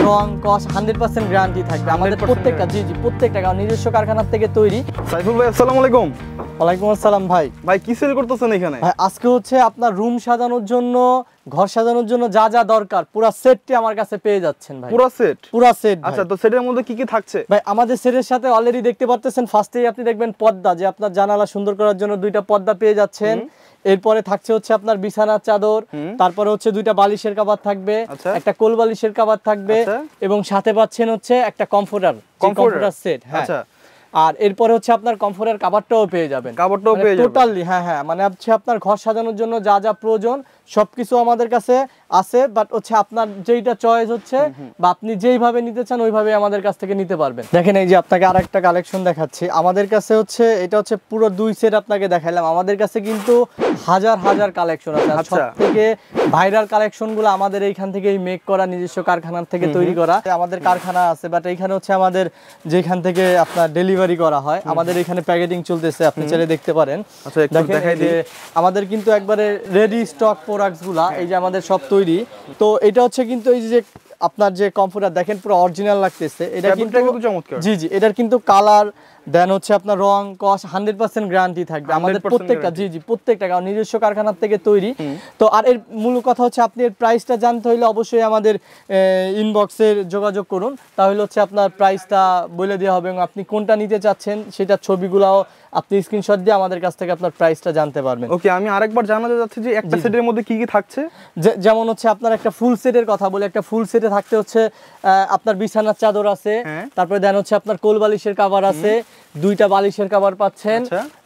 রং কস 100% guarantee থাকবে আমাদের প্রত্যেকটা। জি জি, প্রত্যেকটা কারণ নিজস্ব কারখানা থেকে তৈরি। সাইফুল ভাই আসসালামু আলাইকুম। ওয়ালাইকুম আসসালাম ভাই। ভাই কি সেল করতেছেন এখানে? ভাই আজকে হচ্ছে আপনার রুম সাজানোর জন্য, ঘর সাজানোর জন্য যা যা দরকার পুরো সেটটি আমার কাছে পেয়ে যাচ্ছেন ভাই। পুরো সেট? পুরো সেট। আচ্ছা, তো সেটের মধ্যে কি কি থাকছে? ভাই আমাদের সেটের সাথে অলরেডি দেখতে পারতেছেন, ফার্স্টেই আপনি দেখবেন পর্দা, যে আপনার জানালা সুন্দর করার জন্য দুইটা পর্দা পেয়ে যাচ্ছেন। এরপরে থাকছে হচ্ছে আপনার বিছানার চাদর, তারপরে হচ্ছে দুইটা বালিশের কভার থাকবে, একটা কোল বালিশের কভার থাকবে, এবং সাথে পাচ্ছেন হচ্ছে একটা কমফোর্টার সেট। হ্যাঁ, আর এরপরে হচ্ছে আপনার কমফোর্টার কভারটাও পেয়ে যাবেন। কভারটাও পেয়ে যাবেন টোটালি। হ্যাঁ, মানে হচ্ছে আপনার ঘর সাজানোর জন্য যা যা প্রয়োজন সবকিছু আমাদের কাছে আছে, বাট হচ্ছে আপনার যেইটা চয়েস হচ্ছে বা আপনি যেইভাবে নিতে চান ওইভাবে আমাদের কাছ থেকে নিতে পারবেন। দেখেন এই যে আপনাকে আরেকটা কালেকশন দেখাচ্ছি আমাদের কাছে হচ্ছে, এটা হচ্ছে পুরো 2 সেট আপনাকে দেখাইলাম। আমাদের কাছে কিন্তু হাজার হাজার কালেকশন আছে। সবথেকে ভাইরাল কালেকশনগুলো আমাদের এইখান থেকেই মেক করা, নিজস্ব কারখানা থেকে তৈরি করা। আমাদের কারখানা আছে, বাট এইখানে হচ্ছে আমাদের যেখান থেকে আপনার ডেলিভারি করা হয়, আমাদের এখানে প্যাকেটিং চলতেছে, আপনি চাইলে দেখতে পারেন। দেখেন যে আমাদের কিন্তু একবারে রেডি স্টক প্রোডাক্টস গুলা, এই যে আমাদের সব তৈরি। তো এটা হচ্ছে কিন্তু এই যে আপনার যে কমফোর্টার দেখেন পুরো অরিজিনাল লাগতেছে। এটা কিন্তু চমৎকার। জি জি, এটার কিন্তু কালার দেন হচ্ছে আপনার রং কস 100% গ্যারান্টি থাকবে আমাদের প্রত্যেকটা। জি জি, প্রত্যেকটা কারণ নিজস্ব কারখানা থেকে তৈরি। তো আর এর মূল কথা হচ্ছে আপনি এর প্রাইসটা জানতে হলে অবশ্যই আমাদের ইনবক্সের যোগাযোগ করুন, তাহলে হচ্ছে আপনার প্রাইসটা বলে দেওয়া হবে, এবং আপনি কোনটা নিতে চাচ্ছেন সেটা ছবিগুলাও আপনি স্ক্রিনশট দিয়ে আমাদের কাছ থেকে আপনার প্রাইসটা জানতে পারবেন। ওকে, আমি আরেকবার জানাতে যাচ্ছি যে একটা সেটের মধ্যে কি কি থাকছে। যেমন হচ্ছে আপনার একটা ফুল সেটের কথা বলে, একটা ফুল সেটে থাকতে হচ্ছে আপনার বিছানার চাদর আছে, তারপরে দেন হচ্ছে আপনার কোল বালিশের কভার আছে, দুইটা বালিশের কভার পাচ্ছেন,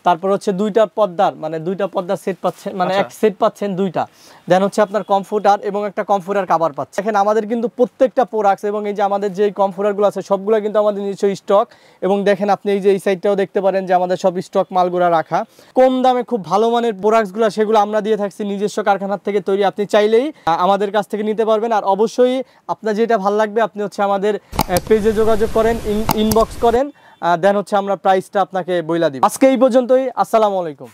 তারপর হচ্ছে দুইটা পর্দার মানে দুইটা পর্দার সেট পাচ্ছেন, মানে এক সেট পাচ্ছেন দুইটা। দেন হচ্ছে আপনার কমফোর্টার এবং একটা কমফোর্টার কভার পাচ্ছেন। দেখেন আমাদের কিন্তু প্রত্যেকটা প্রোডাক্টস এবং এই যে আমাদের যে কমফোর্টারগুলো আছে সবগুলো কিন্তু আমাদের নিজস্ব স্টক। এবং দেখেন আপনি এই যে এই সাইডটাও দেখতে পারেন যে আমাদের সব স্টক মালগুলো রাখা, কম দামে খুব ভালো মানের প্রোডাক্টসগুলো সেগুলো আমরা দিয়ে থাকছি নিজস্ব কারখানার থেকে তৈরি। আপনি চাইলেই আমাদের কাছ থেকে নিতে পারবেন। আর অবশ্যই আপনার যেটা ভালো লাগবে আপনি হচ্ছে আমাদের পেজে যোগাযোগ করেন, ইনবক্স করেন, দেন হচ্ছে আমরা প্রাইসটা আপনাকে বইলা দিব। আজকে এই পর্যন্তই। আসসালামু আলাইকুম।